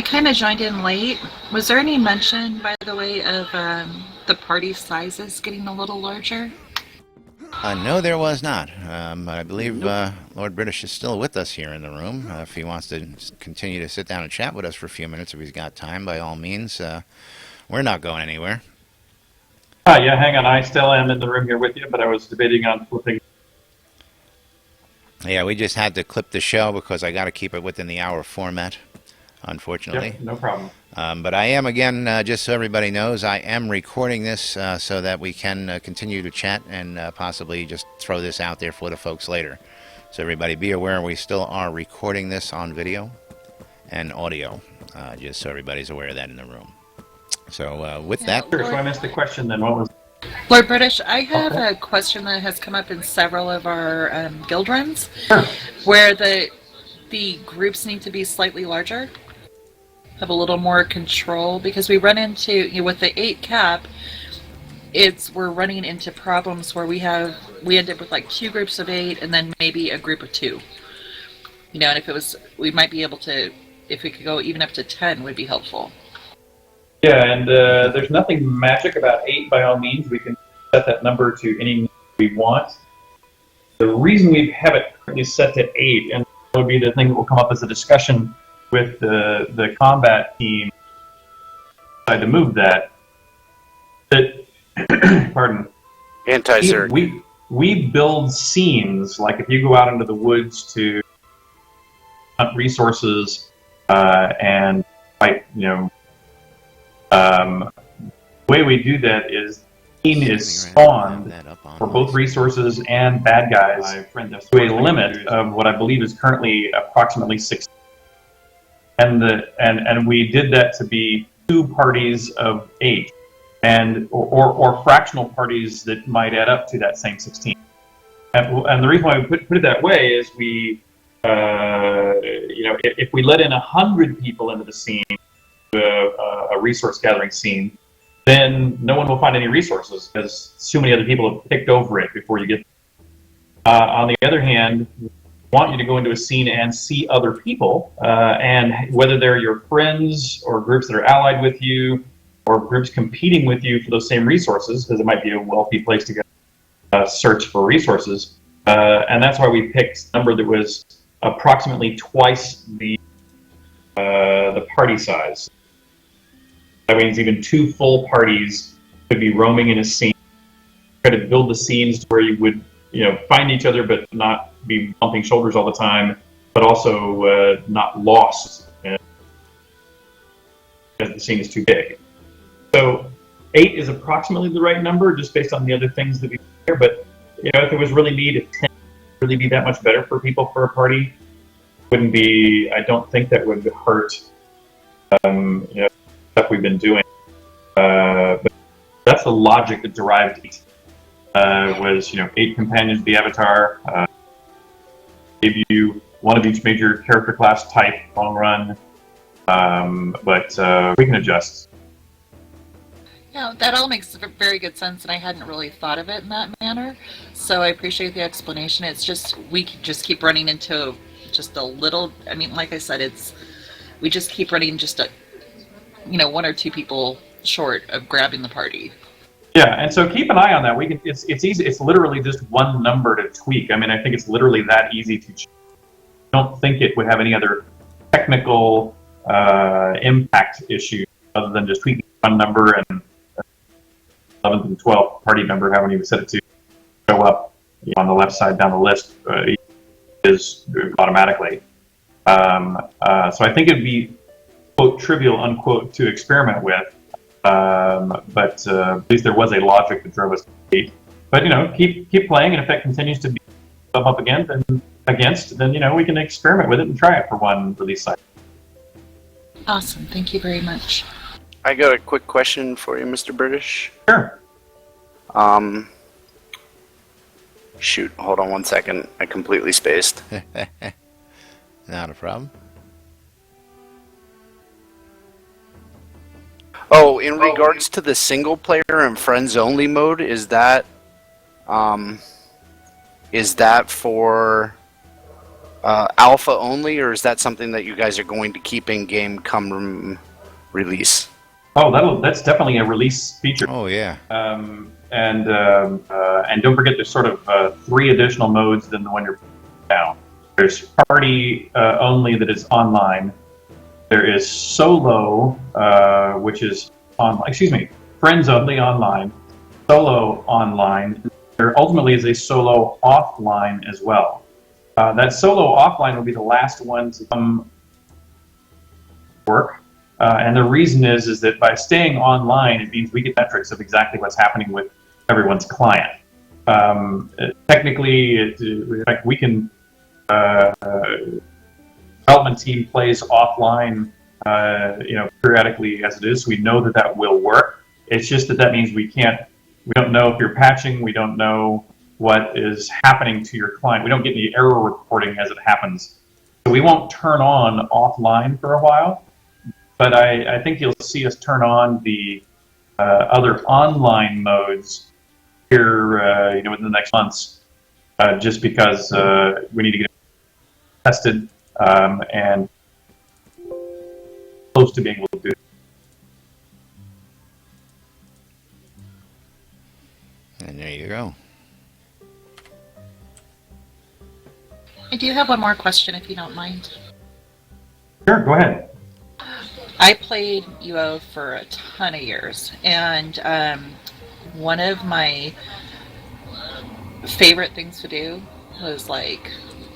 kind of joined in late. Was there any mention, by the way, of the party sizes getting a little larger? No, there was not. I believe Nope. Lord British is still with us here in the room. If he wants to continue to sit down and chat with us for a few minutes, if he's got time, by all means. We're not going anywhere. Yeah, hang on. I still am in the room here with you, but I was debating on flipping. Yeah, we just had to clip the show because I got to keep it within the hour format, unfortunately. Yep, no problem. But I am, again, just so everybody knows, I am recording this so that we can continue to chat and possibly just throw this out there for the folks later. So everybody be aware we still are recording this on video and audio, just so everybody's aware of that in the room. So with that... Sure, so I missed the question then. What was... Lord British, I have a question that has come up in several of our guild runs, Sure. where the groups need to be slightly larger, have a little more control, because we run into, with the 8 cap, we're running into problems where we end up with like 2 groups of 8 and then maybe a group of 2. And if we might be able to, if we could go even up to 10 would be helpful. Yeah, and there's nothing magic about 8 by all means. We can set that number to any number we want. The reason we have it currently set to 8, and that would be the thing that will come up as a discussion with the combat team, decide to move that pardon. Anti-Zerg. We build scenes, like if you go out into the woods to hunt resources and fight, the way we do that is the scene is spawned for both resources and bad guys to a limit of what I believe is currently approximately 6. And we did that to be 2 parties of 8, or fractional parties that might add up to that same 16. And the reason why we put it that way is if we let in 100 people into the scene, a resource gathering scene, then no one will find any resources because so many other people have picked over it before you get. On the other hand, we want you to go into a scene and see other people, and whether they're your friends or groups that are allied with you, or groups competing with you for those same resources, because it might be a wealthy place to go search for resources. And that's why we picked a number that was approximately twice the party size. That means even 2 full parties could be roaming in a scene. Try to build the scenes where you would, find each other but not be bumping shoulders all the time, but also not lost because the scene is too big. So 8 is approximately the right number, just based on the other things that we do here. But if it was really neat, if 10 would really be that much better for people for a party, wouldn't be. I don't think that would hurt. Stuff we've been doing. But that's the logic that derived 8. Was 8 companions of the Avatar. Gave you 1 of each major character class type long run. But we can adjust. Yeah, that all makes very good sense, and I hadn't really thought of it in that manner. So I appreciate the explanation. It's just we just keep running into just a little. I mean, like I said, we just keep running just 1 or 2 people short of grabbing the party. Yeah, and so keep an eye on that. It's easy. It's literally just 1 number to tweak. I mean, I think it's literally that easy to change. I don't think it would have any other technical impact issue other than just tweaking 1 number, and 11th and 12th party member, however you set it to, show up on the left side down the list is automatically. So I think it'd be quote trivial unquote to experiment with, but at least there was a logic that drove us to 8. But keep playing, and if that continues to be up again, then we can experiment with it and try it for 1 release cycle. Awesome, thank you very much. I got a quick question for you, Mr. British. Sure. Shoot, hold on 1 second. I completely spaced. Not a problem. Oh, in regards to the single player and friends only mode, is that for alpha only, or is that something that you guys are going to keep in game come release? Oh, that's definitely a release feature. Oh yeah. And don't forget, there's sort of 3 additional modes than the one you're now. There's party only that is online. There is solo, which is online. Excuse me, friends only online. Solo online. There ultimately is a solo offline as well. That solo offline will be the last one to come work. And the reason is that by staying online, it means we get metrics of exactly what's happening with everyone's client. Technically, in fact, we can. Development team plays offline, periodically as it is. So we know that will work. It's just that means we don't know if you're patching. We don't know what is happening to your client. We don't get any error reporting as it happens. So we won't turn on offline for a while. But I think you'll see us turn on the other online modes here, within the next months, just because we need to get it tested and close to being able to do it. And there you go. I do have one more question, if you don't mind. Sure, go ahead. I played UO for a ton of years, and one of my favorite things to do was like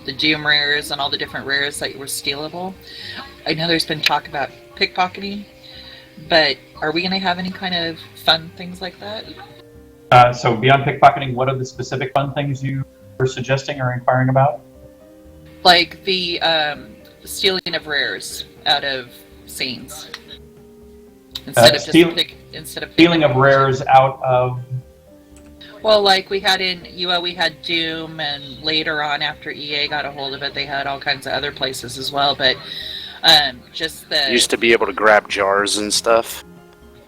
the Doom rares and all the different rares that were stealable. I know there's been talk about pickpocketing, but are we going to have any kind of fun things like that? So beyond pickpocketing, what are the specific fun things you were suggesting or inquiring about? Like the stealing of rares out of scenes. Instead of stealing of rares out of. Well, like we had in UO, we had Doom, and later on, after EA got a hold of it, they had all kinds of other places as well. But just the Used to be able to grab jars and stuff.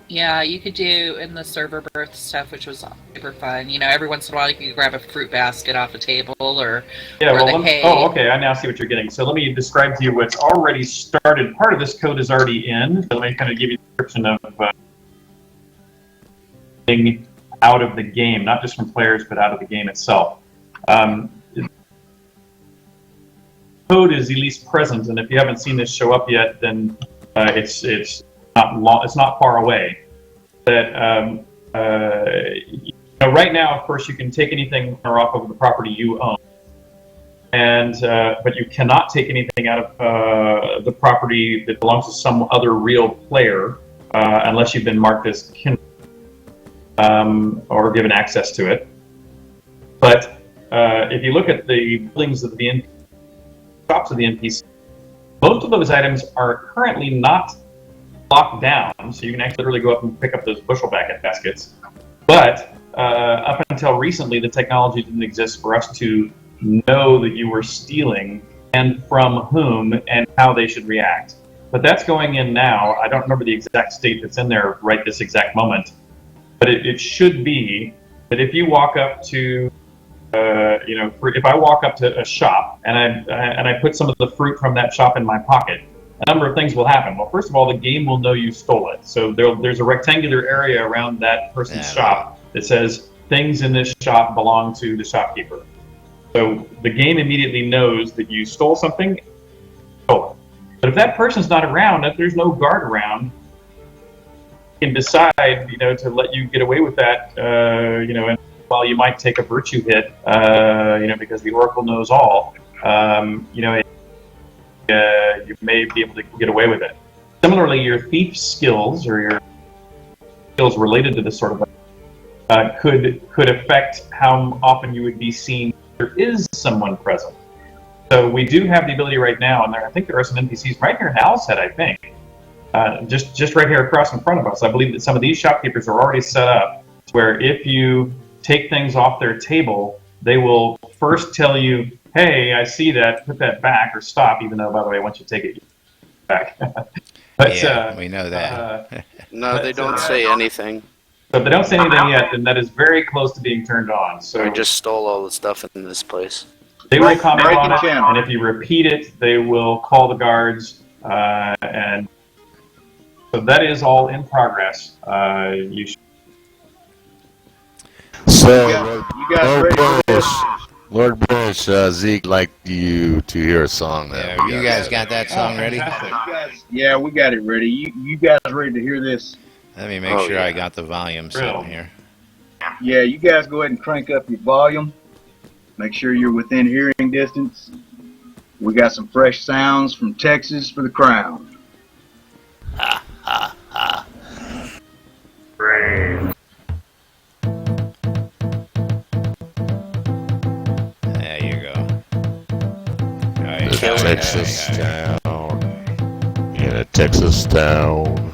Yeah, you could do in the server birth stuff, which was super fun. Every once in a while you could grab a fruit basket off a table or the hay. Oh, okay, I now see what you're getting. So let me describe to you what's already started. Part of this code is already in. So let me kind of give you a description of getting out of the game, not just from players, but out of the game itself. Code is at least present, and if you haven't seen this show up yet, then it's not far away. That right now, of course, you can take anything off of the property you own, but you cannot take anything out of the property that belongs to some other real player unless you've been marked as kindred or given access to it. But if you look at the buildings of the shops of the NPC, most of those items are currently not locked down, so you can actually literally go up and pick up those bushel baskets. But up until recently, the technology didn't exist for us to know that you were stealing and from whom and how they should react. But that's going in now. I don't remember the exact state that's in there right this exact moment, but it should be that if you walk up to, if I walk up to a shop and I put some of the fruit from that shop in my pocket, a number of things will happen. Well, first of all, the game will know you stole it. So there's a rectangular area around that person's shop that says things in this shop belong to the shopkeeper. So the game immediately knows that you stole something. Stole it. But if that person's not around, if there's no guard around, you can decide, to let you get away with that, and while you might take a virtue hit, because the Oracle knows all, you may be able to get away with it. Similarly, your thief skills or your skills related to this sort of could affect how often you would be seen. There is someone present. So we do have the ability right now, and I think there are some NPCs right here in Al's head, I think, just right here across in front of us. I believe that some of these shopkeepers are already set up where if you take things off their table, they will first tell you, hey, I see that, put that back or stop, even though, by the way, once you take it, you back. But, yeah, we know that. No, they don't say anything. So if they don't say anything yet, then that is very close to being turned on. So I just stole all the stuff in this place. They will comment breaking on it, channel. and if you repeat it, they will call the guards. And so that is all in progress. You should. So, You guys ready for this? Lord Bush, Zeke like you to hear a song that Yeah, you guys got that song ready? Fantastic. Yeah, we got it ready. You guys ready to hear this? Let me make sure I got the volume set Real. here. Yeah, you guys go ahead and crank up your volume. Make sure you're within hearing distance. We got some fresh sounds from Texas for the crown. There you go. Right, Texas town. In a Texas town.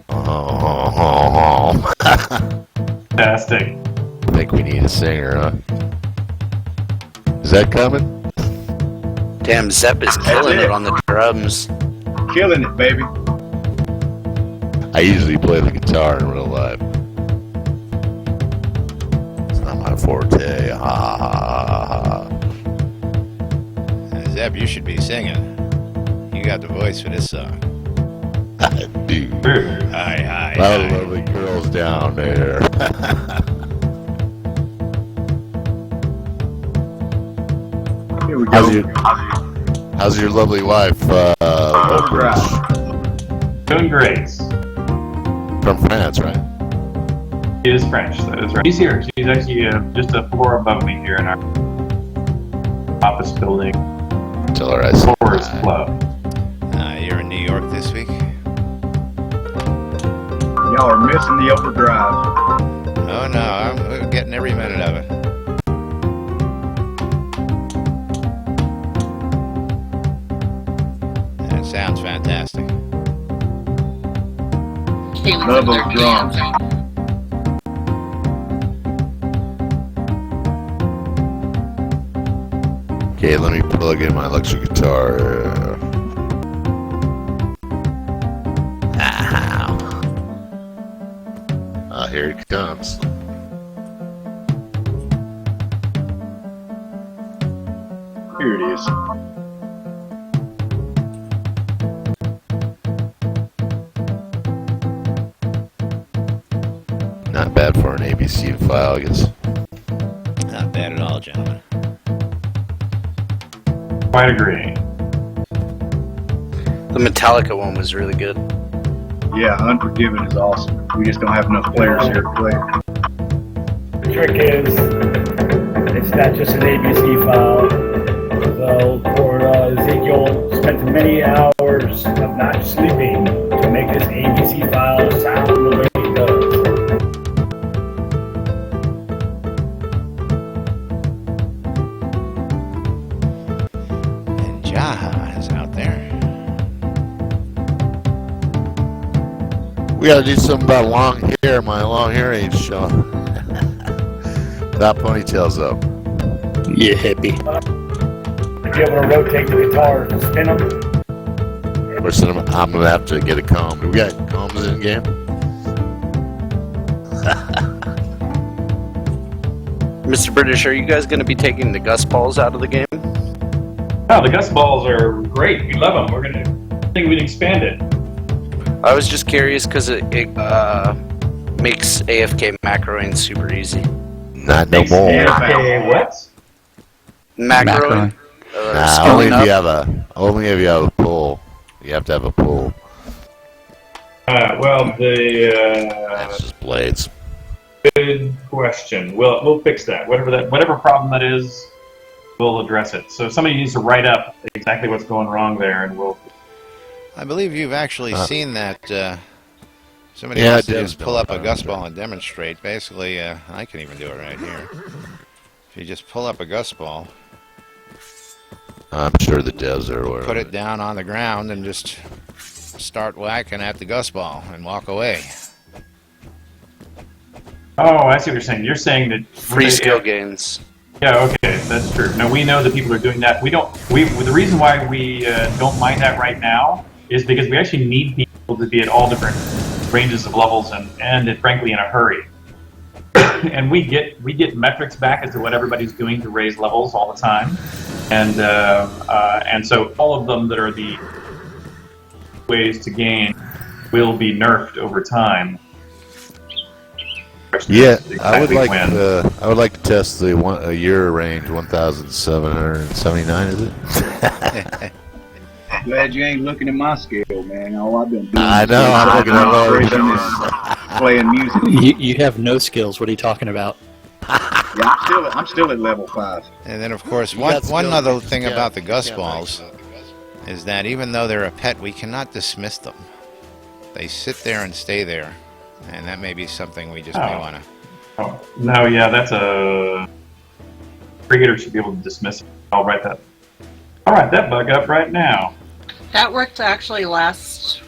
Oh, Fantastic. I think we need a singer, huh? Is that coming? Damn, Zepp is killing it on the drums. Killing it, baby. I usually play the guitar in real life. It's not my forte. Ha ha ha ha. Zeb, you should be singing. You got the voice for this song. I do. Hi. A lot of lovely girls down there. Here we go. How's your lovely wife, Overdrive. Doing great. from France, right? She is French. That is right. She's here. She's actually just a floor above me here in our office building. Tell her I said Forest hi. Club. You're in New York this week? Y'all are missing the overdrive. Oh no, I'm getting every minute of it. And it sounds fantastic. Kaylee's Love in there those drums. dancing. Okay, let me plug in my electric guitar. Here it comes. Here it is. Not bad for an ABC file, I guess. Not bad at all, gentlemen. Quite agree. The Metallica one was really good. Yeah, Unforgiven is awesome. We just don't have enough players here to play. The trick is, it's not just an ABC file. So poor Ezekiel spent many hours of not sleeping to make this ABC file sound the way it does. And Jaha is out there. We gotta do something about long hair. My long hair ain't showing. That ponytail's up. Yeah, hippie. To be able to rotate the guitars and spin them. Listen, I'm gonna have to get a comb. Do we got combs in game? Mr. British, are you guys going to be taking the Gus balls out of the game? Oh, the Gus balls are great. We love them. We're gonna think we'd expand it. I was just curious because it makes AFK macroing super easy. Not no more. Okay, what? Macroing? Nah, only if you have a pull. You have to have a pull. Well, That's just blades. good question. We'll fix that. Whatever problem that is, we'll address it. So somebody needs to write up exactly what's going wrong there, and we'll. I believe you've actually seen that. Somebody Yeah, wants to Dev's just pull doing up a it. Gus ball and demonstrate. Basically, I can even do it right here. If you just pull up a Gus ball, I'm sure the devs are aware. put of it down on the ground, and just start whacking at the Gus ball and walk away. Oh, I see what you're saying. You're saying that Free skill gains. Yeah, okay, that's true. No, we know that people are doing that. The reason why we don't mind that right now is because we actually need people to be at all different ranges of levels and frankly in a hurry. and we get metrics back as to what everybody's doing to raise levels all the time, and so all of them that are the ways to gain will be nerfed over time. Yeah, Exactly I would like when. I would like to test the a year range 1,779. Is it? Glad you ain't looking at my scale, man. All I've been doing I is know, I'm looking at lower concentration and playing music. You have no skills. What are you talking about? Yeah, I'm still at level 5. And then, of course, You one got skills, other you thing just about the can't- Gus can't balls is that even though they're a pet, we cannot dismiss them. They sit there and stay there, and that may be something we just may want to. Oh, no, yeah, that's a creator should be able to dismiss it. I'll write that bug up right now. That worked actually last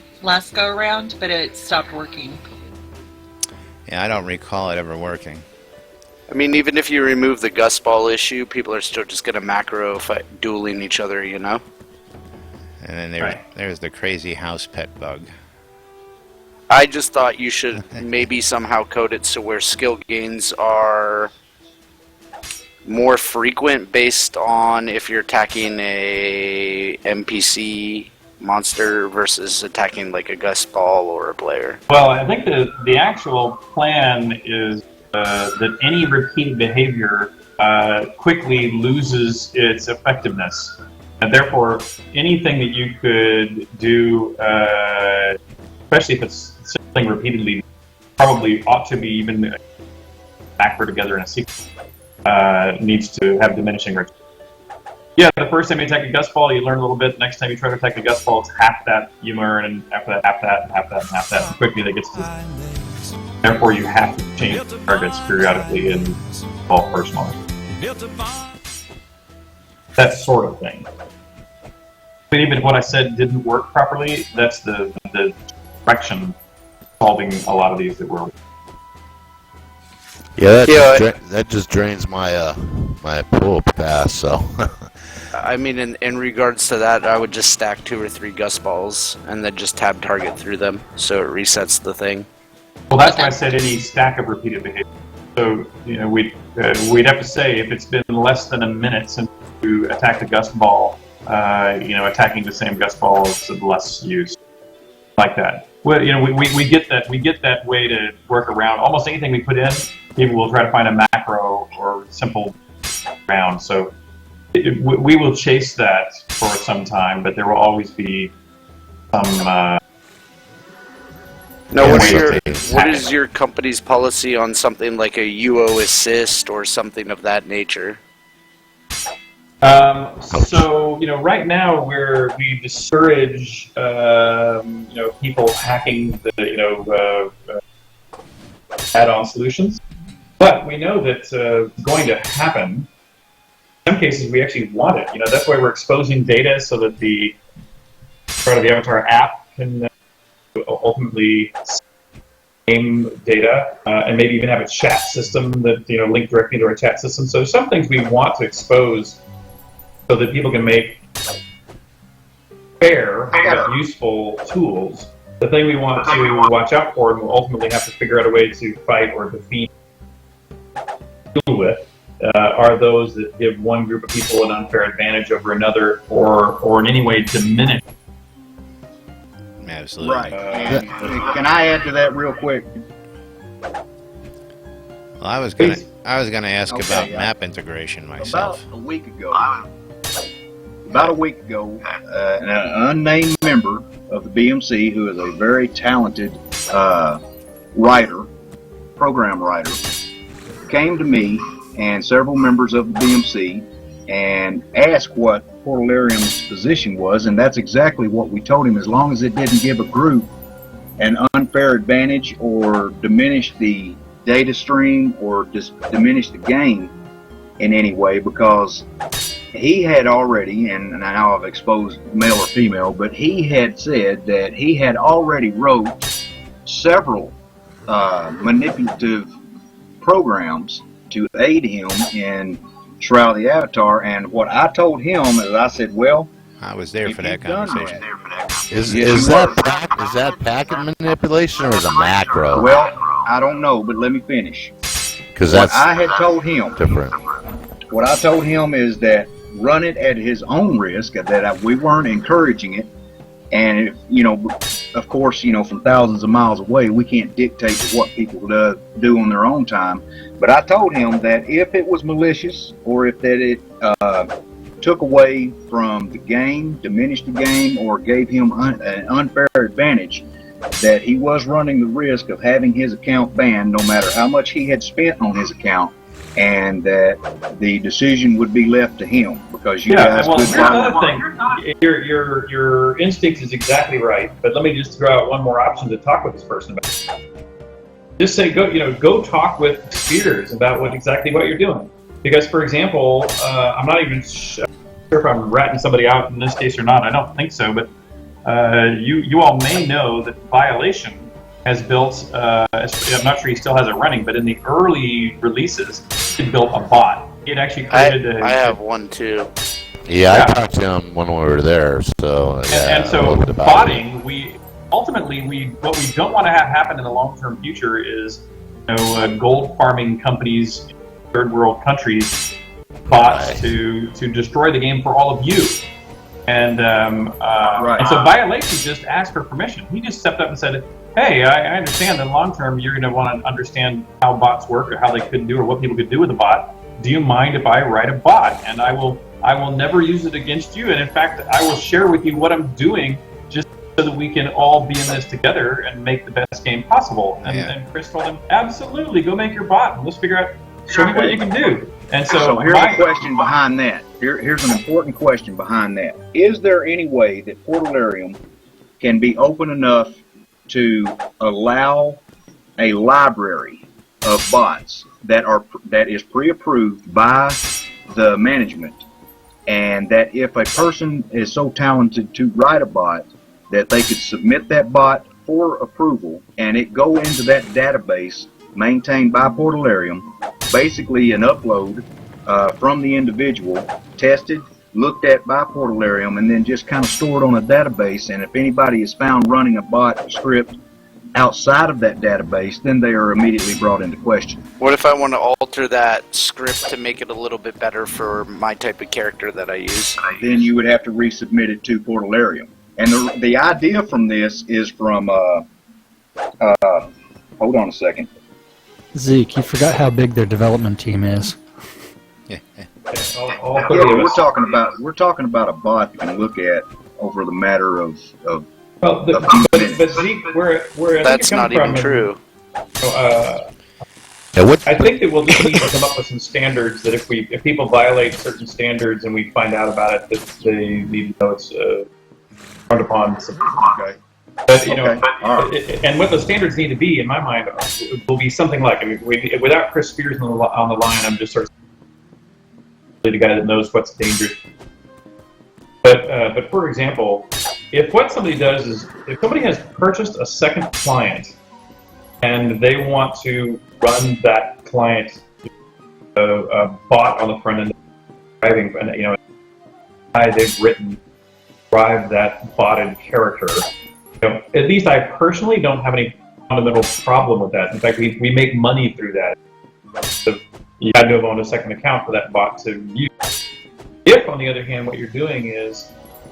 go around, but it stopped working. Yeah, I don't recall it ever working. I mean, even if you remove the Gus Ball issue, people are still just going to macro fight, dueling each other, you know? And then Right. there's the crazy house pet bug. I just thought you should maybe somehow code it so where skill gains are more frequent based on if you're attacking a NPC monster versus attacking like a Gus Ball or a player. Well, I think the actual plan is that any repeated behavior quickly loses its effectiveness. And therefore, anything that you could do, especially if it's something repeatedly, probably ought to be even backward together in a sequence, needs to have diminishing returns. Yeah, the first time you attack a Gus Ball, you learn a little bit. The next time you try to attack a Gus Ball, it's half that you learn, and after that, half that, and half that, and half that. And quickly, that gets to. Therefore, you have to change targets periodically and evolve personally. That sort of thing. But even if what I said didn't work properly, that's the direction solving a lot of these that we're. Yeah, that just drains my my pull pass. So. I mean, in regards to that, I would just stack 2 or 3 Gus Balls and then just tab target through them so it resets the thing. Well, that's why I said any stack of repeated behavior. So, we'd have to say if it's been less than a minute since you attacked a Gus Ball, attacking the same Gus Ball is of less use, like that. Well, we get that way to work around almost anything we put in. People will try to find a macro or simple round. So we will chase that for some time, but there will always be some. Now, what is your company's policy on something like a UO assist or something of that nature? So right now we discourage people hacking the add-on solutions, but we know that it's going to happen. In some cases, we actually want it. That's why we're exposing data so that the part of the Avatar app can ultimately game data and maybe even have a chat system that link directly to our chat system. So some things we want to expose so that people can make fair but useful tools. The thing we want to watch out for, and we'll ultimately have to figure out a way to fight or defeat, deal with, are those that give one group of people an unfair advantage over another, or in any way diminish. Absolutely. Right. And can I add to that real quick? Well, I was gonna ask Okay, about yeah. map integration myself. About a week ago, an unnamed member of the BMC, who is a very talented program writer, came to me and several members of the BMC and asked what Portalarium's position was, and that's exactly what we told him. As long as it didn't give a group an unfair advantage or diminish the data stream or diminish the game in any way, because he had already, and now I've exposed male or female, but he had said that he had already wrote several manipulative programs to aid him in Shroud the Avatar, and what I told him is, I said, well, I was there if for that you've done conversation. that- Is Yes, that packet manipulation or is it macro? Well, I don't know, but let me finish. Because What that's I had told him, different. what I told him is that run it at his own risk, that we weren't encouraging it. And if, of course, from thousands of miles away, we can't dictate what people do on their own time. But I told him that if it was malicious or if that it took away from the game, diminished the game, or gave him an unfair advantage, that he was running the risk of having his account banned no matter how much he had spent on his account, and that the decision would be left to him because you guys well, could here's another thing. Your instinct is exactly right, but let me just throw out one more option to talk with this person about. Just say go talk with Spears about exactly what you're doing. Because, for example, I'm not even sure if I'm ratting somebody out in this case or not. I don't think so, but you all may know that Violation has built, I'm not sure he still has it running, but in the early releases, it built a bot. It actually created I have one too. Yeah, I talked to him when we were there, so yeah. And so botting, what we don't want to have happen in the long-term future is, gold farming companies in third world countries bots to destroy the game for all of you. And and so Violation just asked for permission. He just stepped up and said, "Hey, I understand that long term you're going to want to understand how bots work or how they could do or what people could do with a bot. Do you mind if I write a bot? And I will never use it against you. And in fact, I will share with you what I'm doing just so that we can all be in this together and make the best game possible." And Chris told him, "Absolutely, go make your bot and let's figure out, show me what you can do." And so here's a question behind that. Here's an important question behind that. Is there any way that Portalarium can be open enough to allow a library of bots that is pre-approved by the management, and that if a person is so talented to write a bot, that they could submit that bot for approval and it go into that database maintained by Portalarium, basically an upload from the individual, tested, looked at by Portalarium, and then just kind of stored on a database. And if anybody is found running a bot script outside of that database, then they are immediately brought into question. What if I want to alter that script to make it a little bit better for my type of character that I use? Then you would have to resubmit it to Portalarium. And the idea from this is from, hold on a second. Zeke, you forgot how big their development team is. We're talking about a bot you can look at over the matter of but Zeke, where that's not even true. I think that we'll just need to come up with some standards that if people violate certain standards and we find out about it, that they need to know it's frowned upon. Okay. But and what the standards need to be, in my mind, will be something like, without Chris Spears on the line, I'm just sort of the guy that knows what's dangerous. But for example, if what somebody does is, if somebody has purchased a second client and they want to run that client a bot on the front end, driving, they've written, drive that botted character. At least I personally don't have any fundamental problem with that. In fact, we make money through that. So you had to have owned a second account for that bot to use. If, on the other hand, what you're doing is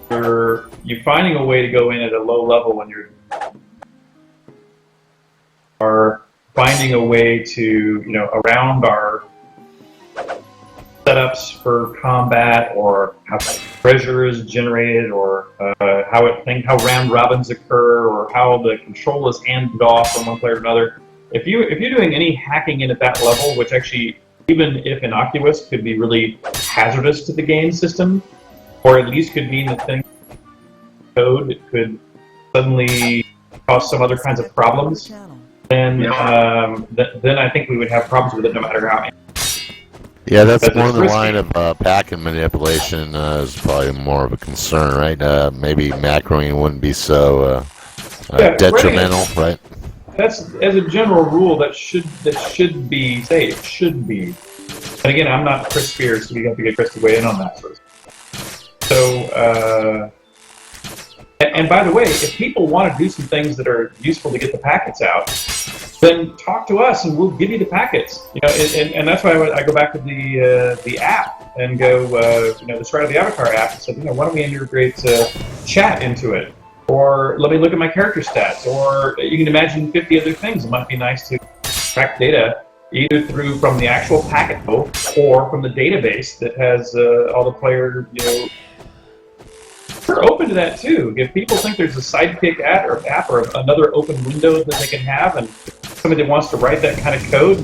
you're finding a way to go in at a low level when you are finding a way to, around our setups for combat, or how treasure is generated, or how round robins occur, or how the control is handed off from one player to another. If you're doing any hacking in at that level, which actually, even if innocuous, could be really hazardous to the game system, or at least could mean that things code could suddenly cause some other kinds of problems, then I think we would have problems with it no matter how. Yeah, that's more in the line of packet manipulation is probably more of a concern, right? Maybe macroing wouldn't be so detrimental, right? That's, as a general rule, that should be safe. Should be. And again, I'm not Chris Spears, so we have to get Chris to weigh in on that first. So, and by the way, if people want to do some things that are useful to get the packets out, then talk to us and we'll give you the packets. And that's why I go back to the app and go, the Shroud of the Avatar app and said, why don't we integrate chat into it? Or let me look at my character stats. Or you can imagine 50 other things. It might be nice to track data either from the actual packet or from the database that has all the player, We're open to that too. If people think there's a sidekick app or another open window that they can have, and somebody that wants to write that kind of code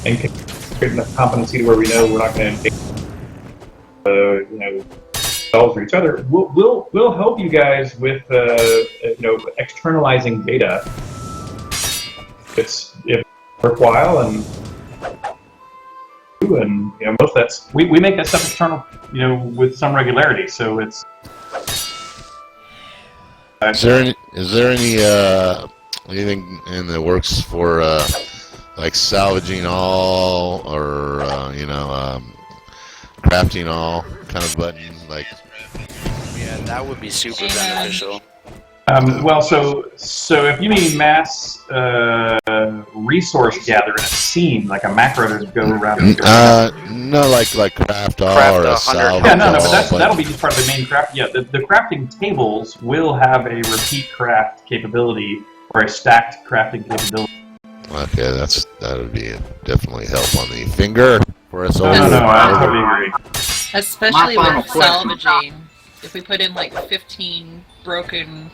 and create enough competency to where we know we're not going to, ourselves or each other, we'll help you guys with, externalizing data. If worthwhile and most of that's we make that stuff external, with some regularity. So it's. Is there any anything in the works for like salvaging all or crafting all kind of button like? Yeah, that would be super beneficial. So if you mean mass resource gather in a scene, like a macro to go around. No, like craft all or a salvage. Yeah, no, but that'll be just part of the main craft. Yeah, the crafting tables will have a repeat craft capability or a stacked crafting capability. Okay, that would be definitely help on the finger for us all. No, I totally agree. Especially with salvaging, if we put in like 15 broken.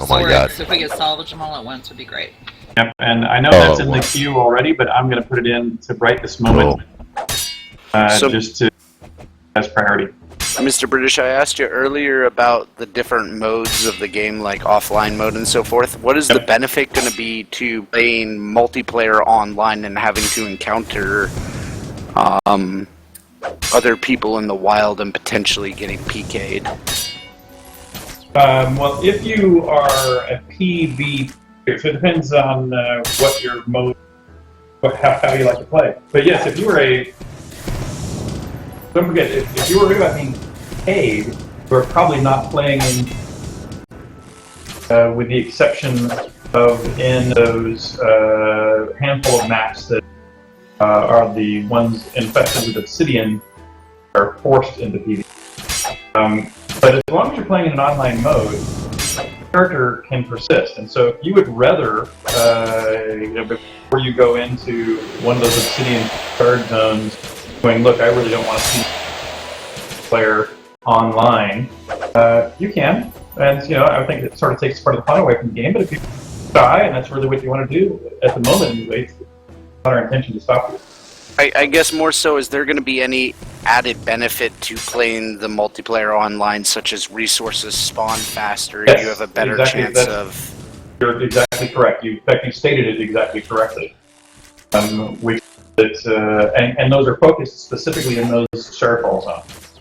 Oh my God! So if we could salvage them all at once, would be great. Yep, and I know that's in the queue already, but I'm going to put it in to right this moment, just to as priority. Mr. British, I asked you earlier about the different modes of the game, like offline mode and so forth. What is the benefit going to be to playing multiplayer online and having to encounter other people in the wild and potentially getting PK'd? Well, if you are a PvP, so it depends on what your mode, how you like to play. But yes, if you were don't forget, if you were about being paid, we're probably not playing in, with the exception of in those handful of maps that are the ones infested with obsidian are forced into PvP. But as long as you're playing in an online mode, the character can persist. And so if you would rather, before you go into one of those obsidian guard zones, going, look, I really don't want to see the player online, you can. And, I think it sort of takes part of the fun away from the game. But if you die, and that's really what you want to do at the moment anyway, it's not our intention to stop you. I guess more so, is there going to be any added benefit to playing the multiplayer online, such as resources spawn faster, yes, you have a better chance of... You're exactly correct. In fact, you stated it exactly correctly. And those are focused specifically in those shortfall zones.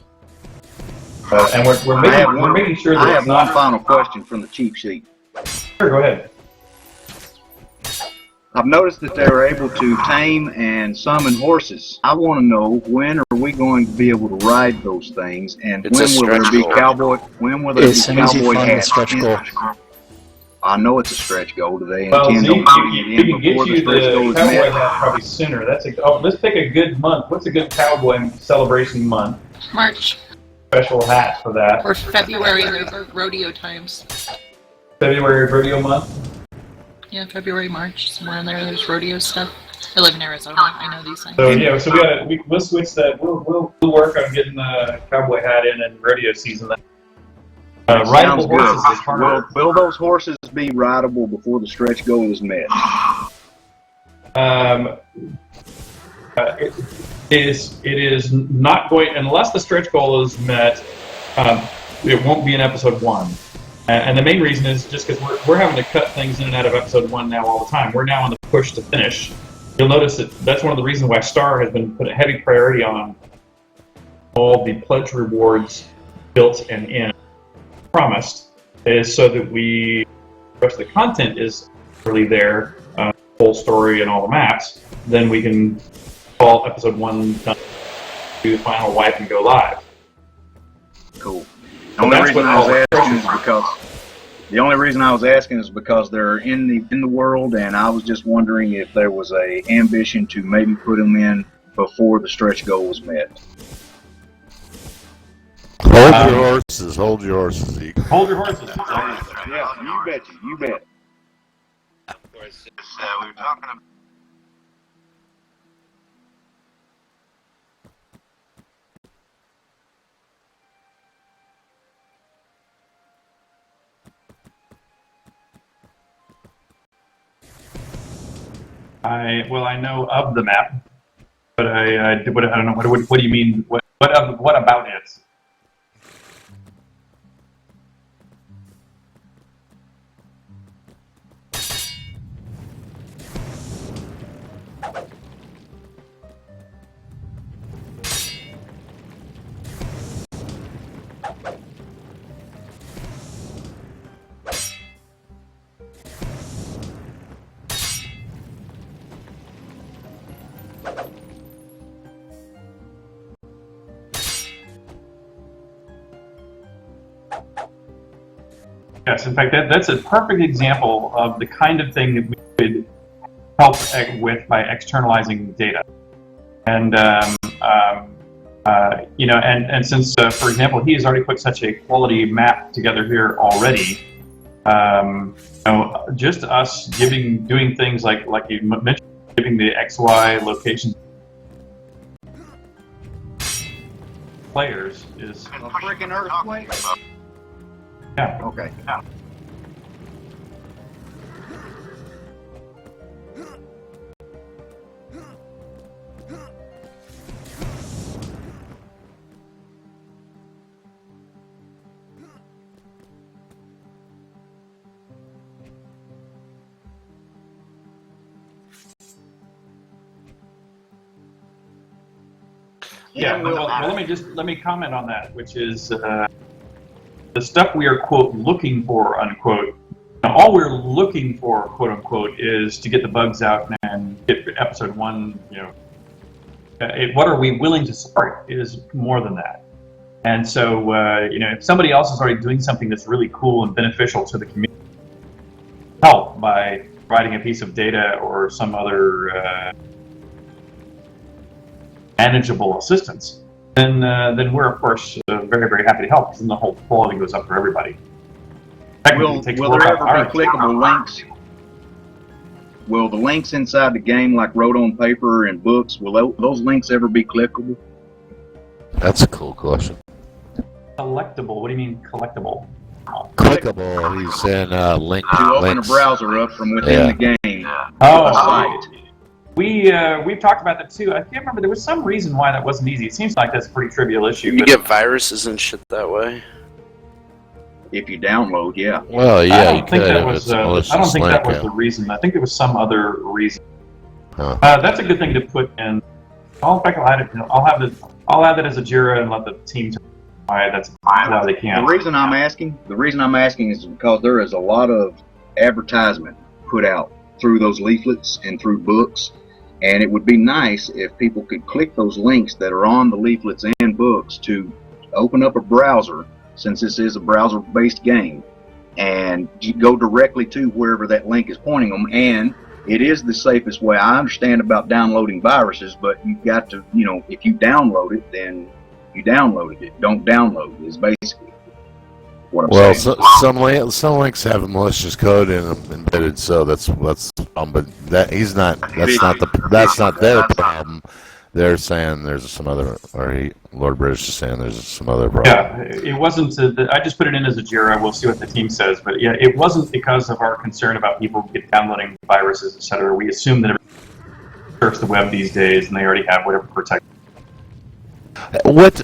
And we're making sure that I have one final question from the cheat sheet. Sure, go ahead. I've noticed that they were able to tame and summon horses. I want to know, when are we going to be able to ride those things, and when will there be cowboy? When will there be cowboy hats? I know it's a stretch goal. Do they intend on putting it in before the stretch goal is met? Cowboy hat probably sooner. Let's pick a good month. What's a good cowboy celebration month? March. Special hat for that. Or February, rodeo times. February rodeo month. Yeah, February, March, somewhere in there. There's rodeo stuff. I live in Arizona. I know these things. So we'll switch that. We'll work on getting the cowboy hat in rodeo season. Rideable horses is harder. Will those horses be rideable before the stretch goal is met? It is not going, unless the stretch goal is met. It won't be in episode 1. And the main reason is just because we're having to cut things in and out of episode 1 now all the time. We're now on the push to finish. You'll notice that's one of the reasons why Star has been put a heavy priority on all the pledge rewards built and in. Promised is so that the rest of the content is really there, whole story and all the maps. Then we can call episode 1 done, do the final wipe and go live. Cool. The only reason I was asking is because The only reason I was asking is because they're in the world, and I was just wondering if there was a ambition to maybe put them in before the stretch goal was met. Hold your horses. Hold your horses, Zeke. Hold your horses. Yeah, you bet. You bet. Of course, we were talking about. I know of the map, but I don't know what do you mean? What about it? Yes, in fact, that's a perfect example of the kind of thing that we could help with by externalizing data. And and since, for example, he has already put such a quality map together here already, just us doing things like you mentioned, giving the XY location players is A freaking earthquake? yeah. Okay. Yeah, well, let me comment on that, which is the stuff we are quote looking for unquote. All we're looking for quote unquote is to get the bugs out and get episode 1. What are we willing to support is more than that. And so if somebody else is already doing something that's really cool and beneficial to the community, help by providing a piece of data or some other manageable assistance, then we're of course very, very happy to help, because then the whole quality goes up for everybody. Will there ever be clickable links? Will the links inside the game, like wrote on paper and books, will those links ever be clickable? That's a cool question. Collectible? What do you mean collectible? Clickable. He's saying link To open links. a browser up from within the game. Oh, Site. we've talked about that too. I can't remember. There was some reason why that wasn't easy. It seems like that's a pretty trivial issue. You get viruses and shit that way. If you download, yeah. Well, I yeah, you don't think could that if was. it's a malicious I don't think that link, was the reason. I think there was some other reason. Huh. That's a good thing to put in. In fact, I'll add it. I'll add that as a JIRA and let the team tell why that's why they can't. The reason I'm asking is because there is a lot of advertisement put out through those leaflets and through books, and it would be nice if people could click those links that are on the leaflets and books to open up a browser, since this is a browser-based game, and you go directly to wherever that link is pointing them. And it is the safest way. I understand about downloading viruses, but you've got to, if you download it, then you downloaded it. Don't download is basically what I'm saying. Well, some links have malicious code in them embedded, so that's but that he's not. That's not their problem. They're saying there's some other, Lord British is saying there's some other problem. Yeah, it wasn't. I just put it in as a JIRA. We'll see what the team says. But yeah, it wasn't because of our concern about people downloading viruses, etc. We assume that everybody surfs the web these days, and they already have whatever protection. What,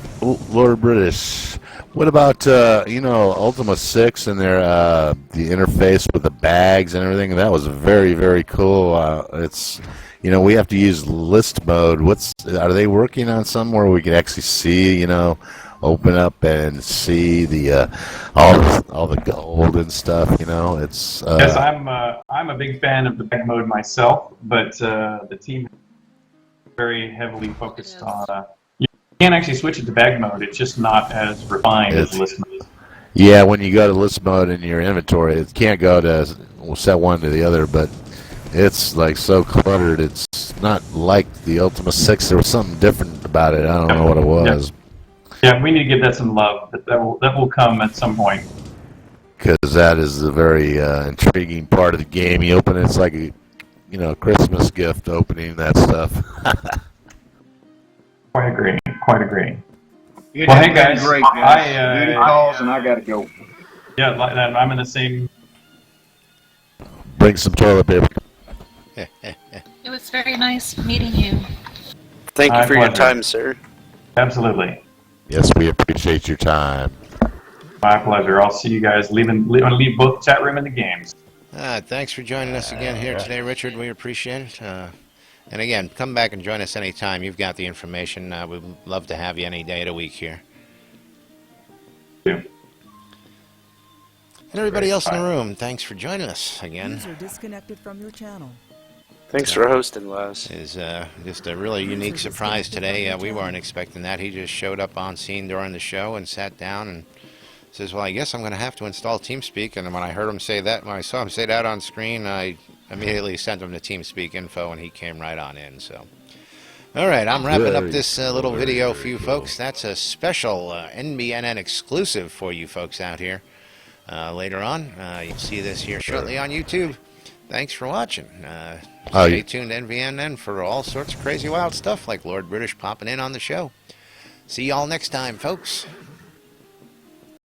Lord British? What about Ultima 6 and their the interface with the bags and everything? That was very, very cool. It's we have to use list mode. Are they working on something where we can actually see, open up and see the all the gold and stuff? It's yes, I'm a big fan of the bag mode myself, but the team is very heavily focused on. You can't actually switch it to bag mode. It's just not as refined as list mode. Yeah, when you go to list mode in your inventory, it can't go to set one to the other, but it's like so cluttered. It's not like the Ultima 6. There was something different about it. I don't know what it was. Yeah, we need to give that some love. That will come at some point. Because that is a very intriguing part of the game. You open it, it's like a Christmas gift opening that stuff. Quite agree. Quite agree. It Well, has hey, been guys, great, Duty calls, and I got to go. Yeah, I'm in the same. Bring some toilet paper. It was very nice meeting you. Thank you My for your pleasure. time, sir. Absolutely. Yes, we appreciate your time. My pleasure. I'll see you guys. I'm going to leave both the chat room and the games. Thanks for joining us again here today, Richard. We appreciate it. And again, come back and join us anytime. You've got the information. We'd love to have you any day of the week here. Yeah. And everybody else in the room, thanks for joining us again. User disconnected from your channel. Thanks for hosting, Les. Is just a really unique surprise today. We weren't expecting that. He just showed up on scene during the show and sat down and says, "Well, I guess I'm going to have to install TeamSpeak." And when I heard him say that, when I saw him say that on screen, I immediately sent him the TeamSpeak info, and he came right on in. So, all right, I'm wrapping up this little video for you folks. That's a special NBNN exclusive for you folks out here. Later on, you'll see this here shortly on YouTube. Thanks for watching. Stay tuned to NBNN for all sorts of crazy wild stuff like Lord British popping in on the show. See y'all next time, folks.